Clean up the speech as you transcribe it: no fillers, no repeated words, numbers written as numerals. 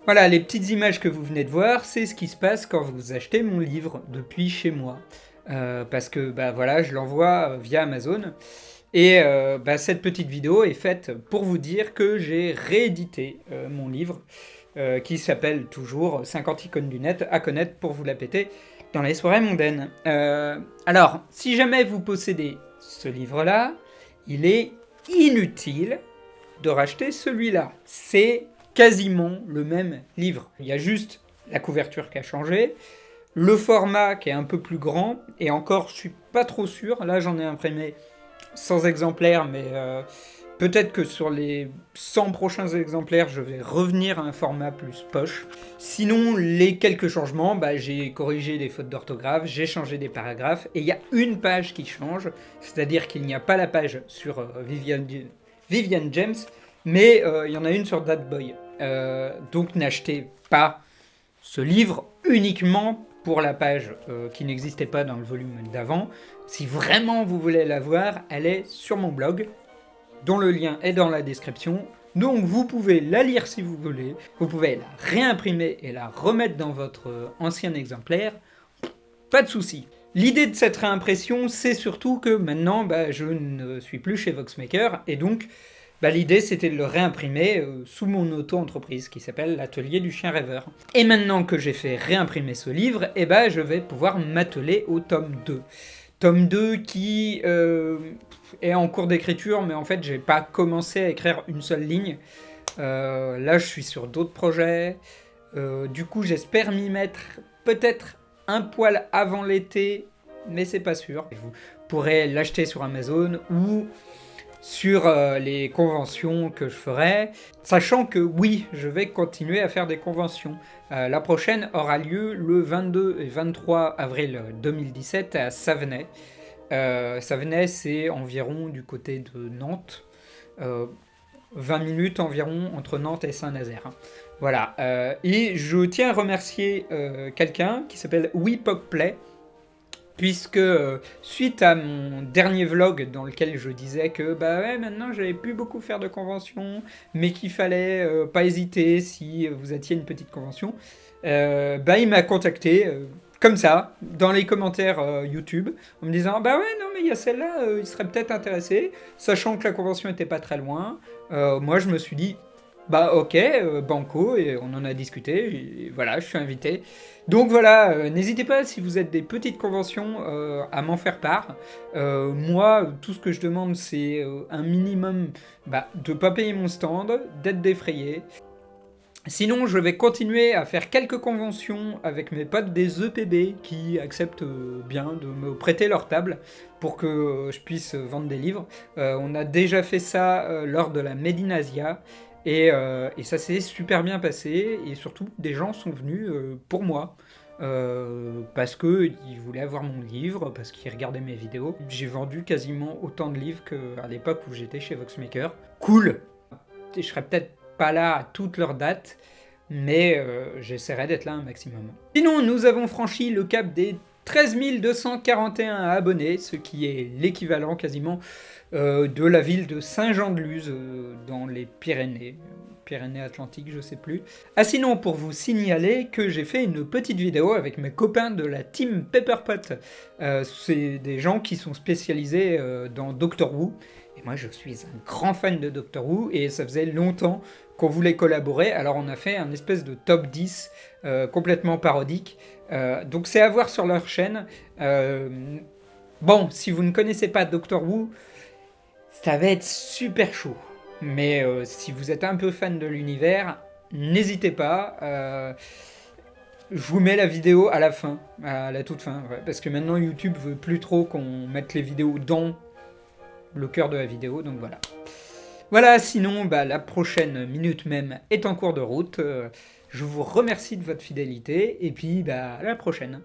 Voilà, les petites images que vous venez de voir, c'est ce qui se passe quand vous achetez mon livre depuis chez moi. Parce que bah voilà, je l'envoie via Amazon. Et bah, cette petite vidéo est faite pour vous dire que j'ai réédité mon livre qui s'appelle toujours 50 icônes du net à connaître pour vous la péter dans les soirées mondaines. Alors, si jamais vous possédez ce livre-là, il est inutile de racheter celui-là. C'est quasiment le même livre. Il y a juste la couverture qui a changé, le format qui est un peu plus grand, et encore, je suis pas trop sûr. Là, j'en ai imprimé 100 exemplaires, mais peut-être que sur les 100 prochains exemplaires, je vais revenir à un format plus poche. Sinon, les quelques changements, bah, j'ai corrigé des fautes d'orthographe, j'ai changé des paragraphes, et il y a une page qui change, c'est-à-dire qu'il n'y a pas la page sur Vivian James, mais il y en a une sur Dat Boy. Donc n'achetez pas ce livre uniquement pour la page qui n'existait pas dans le volume d'avant. Si vraiment vous voulez la voir, elle est sur mon blog, dont le lien est dans la description. Donc vous pouvez la lire si vous voulez, vous pouvez la réimprimer et la remettre dans votre ancien exemplaire, pas de souci. L'idée de cette réimpression, c'est surtout que maintenant, bah, je ne suis plus chez Voxmaker, et donc bah, l'idée c'était de le réimprimer sous mon auto-entreprise qui s'appelle l'Atelier du Chien Rêveur. Et maintenant que j'ai fait réimprimer ce livre, et bah, je vais pouvoir m'atteler au tome 2. Tome 2 qui est en cours d'écriture, mais en fait j'ai pas commencé à écrire une seule ligne. Là je suis sur d'autres projets. Du coup j'espère m'y mettre peut-être un poil avant l'été, mais c'est pas sûr. Vous pourrez l'acheter sur Amazon ou sur les conventions que je ferai, sachant que oui, je vais continuer à faire des conventions. La prochaine aura lieu le 22 et 23 avril 2017 à Savenay. Savenay, c'est environ du côté de Nantes, 20 minutes environ entre Nantes et Saint-Nazaire. Voilà, et je tiens à remercier quelqu'un qui s'appelle WePopPlay, puisque suite à mon dernier vlog dans lequel je disais que bah ouais, maintenant j'allais plus beaucoup faire de conventions, mais qu'il fallait pas hésiter si vous étiez une petite convention, bah il m'a contacté comme ça, dans les commentaires YouTube, en me disant bah ouais non mais il y a celle-là, il serait peut-être intéressé, sachant que la convention était pas très loin. Moi je me suis dit bah ok, banco, et on en a discuté, et voilà, je suis invité. Donc voilà, n'hésitez pas si vous êtes des petites conventions à m'en faire part. Moi, tout ce que je demande, c'est un minimum de pas payer mon stand, d'être défrayé. Sinon, je vais continuer à faire quelques conventions avec mes potes des EPB qui acceptent bien de me prêter leur table pour que je puisse vendre des livres. On a déjà fait ça lors de la Made in Asia. Et ça s'est super bien passé, et surtout des gens sont venus pour moi, parce qu'ils voulaient avoir mon livre, parce qu'ils regardaient mes vidéos. J'ai vendu quasiment autant de livres qu'à l'époque où j'étais chez Voxmaker. Cool. Je serai peut-être pas là à toutes leurs dates, mais j'essaierai d'être là un maximum. Sinon, nous avons franchi le cap des 13 241 abonnés, ce qui est l'équivalent quasiment de la ville de Saint-Jean-de-Luz dans les Pyrénées-Atlantiques, je sais plus. Ah sinon, pour vous signaler que j'ai fait une petite vidéo avec mes copains de la team Pepperpot. C'est des gens qui sont spécialisés dans Doctor Who, et moi je suis un grand fan de Doctor Who, et ça faisait longtemps qu'on voulait collaborer, alors on a fait un espèce de top 10 complètement parodique. Donc c'est à voir sur leur chaîne. Bon, si vous ne connaissez pas Doctor Who, ça va être super chaud. Mais si vous êtes un peu fan de l'univers, n'hésitez pas. Je vous mets la vidéo à la fin, à la toute fin, ouais, parce que maintenant YouTube veut plus trop qu'on mette les vidéos dans le cœur de la vidéo, donc voilà. Voilà, sinon, la prochaine minute même est en cours de route. Je vous remercie de votre fidélité, et puis à la prochaine.